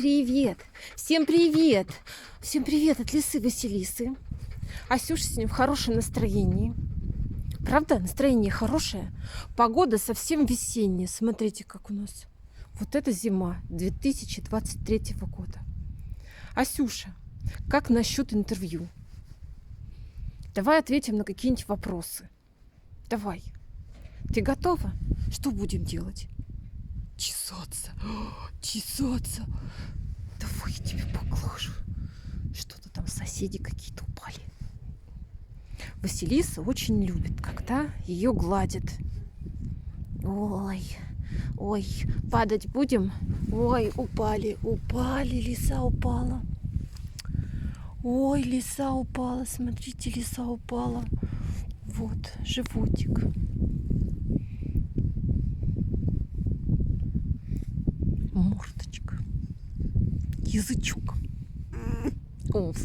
привет! Всем привет! Всем привет от лисы Василисы. Асюша сегодня в хорошем настроении. Правда, настроение хорошее. Погода совсем весенняя. Смотрите, как у нас. Вот это зима 2023 года. Асюша, как насчет интервью? Давай ответим на какие-нибудь вопросы. Давай. Ты готова? Что будем делать? Чесаться. Чесаться. Давай я тебе поглажу. Что-то там соседи какие-то упали. Василиса очень любит, когда ее гладят. Ой, ой, падать будем? Ой, упали, лиса упала. Ой, лиса упала, смотрите, лиса упала. Вот, животик. Мордочка. Язычок. Оф.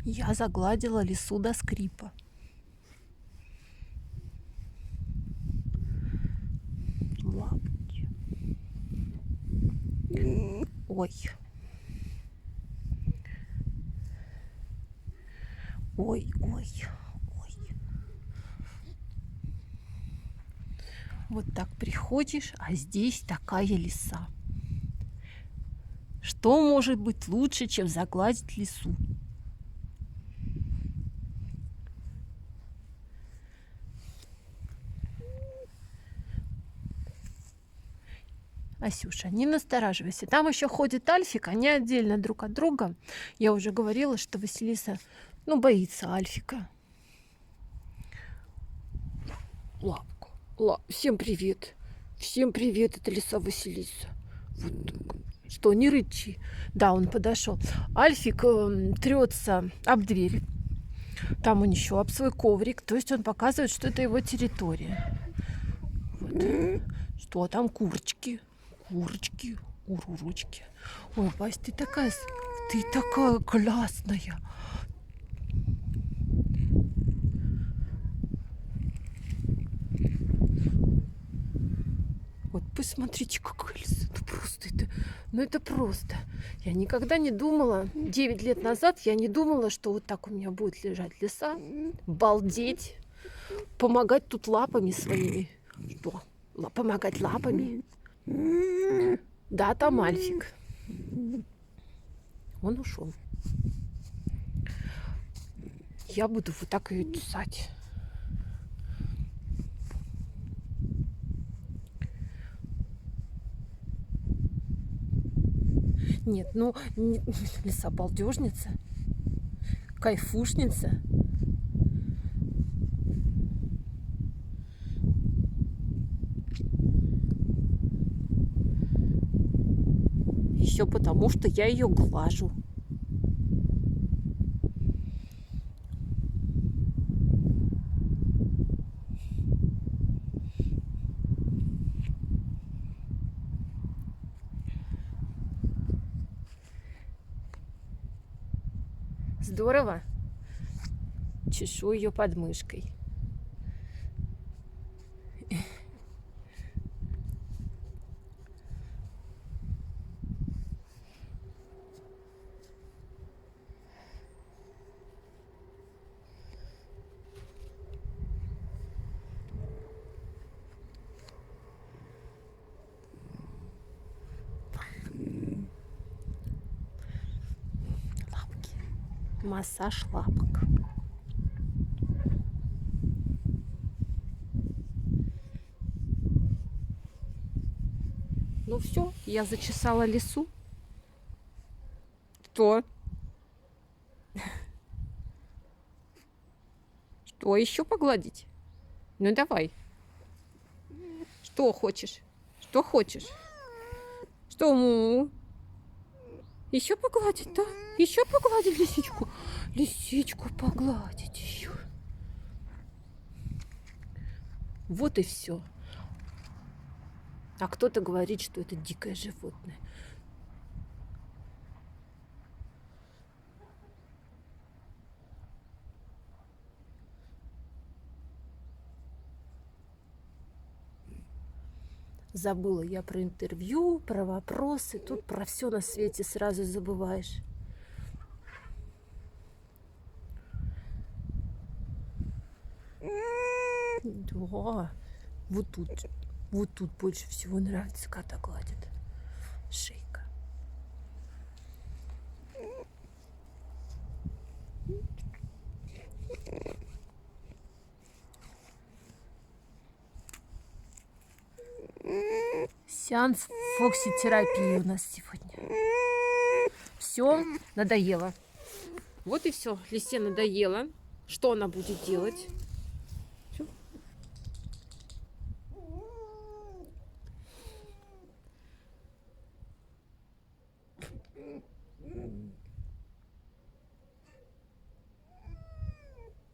Я загладила лису до скрипа. Лапки. Ой. Ой, ой, ой. Вот так приходишь, а здесь такая лиса. Что может быть лучше, чем загладить лису? Асюша, не настораживайся. Там еще ходит Альфик, они отдельно друг от друга. Я уже говорила, что Василиса, боится Альфика. Лапку. Всем привет. Всем привет, это лиса Василиса. Вот так. Что, не рычи. Да, он подошел. Альфик трется об дверь. Там он еще об свой коврик. То есть он показывает, что это его территория. Вот. Что там курочки? Курочки, урурочки. Ой, Вась, ты такая классная. Вот посмотрите, какая лиса. Это просто. Я никогда не думала, 9 лет назад я не думала, что вот так у меня будет лежать лиса. Балдеть. Помогать тут лапами своими. Что? Помогать лапами? Да, там Альфик. Он ушел. Я буду вот так ее чесать. Нет, лиса балдежница, кайфушница. Еще потому, что я ее глажу. Здорово. Чешу ее под мышкой. Лапки. Массаж лапок. Ну все, я зачесала лису. Что? Что, еще погладить? Ну давай. Что хочешь? Что хочешь? Что? Еще погладить, да? Еще погладить лисичку? Лисичку погладить еще. Вот и все. А кто-то говорит, что это дикое животное. Забыла я про интервью, про вопросы. Тут про все на свете сразу забываешь. Да, вот тут больше всего нравится, кота гладит. Шейка. Сеанс фокси-терапии у нас сегодня. Все, надоело. Вот и все. Лисе надоело. Что она будет делать?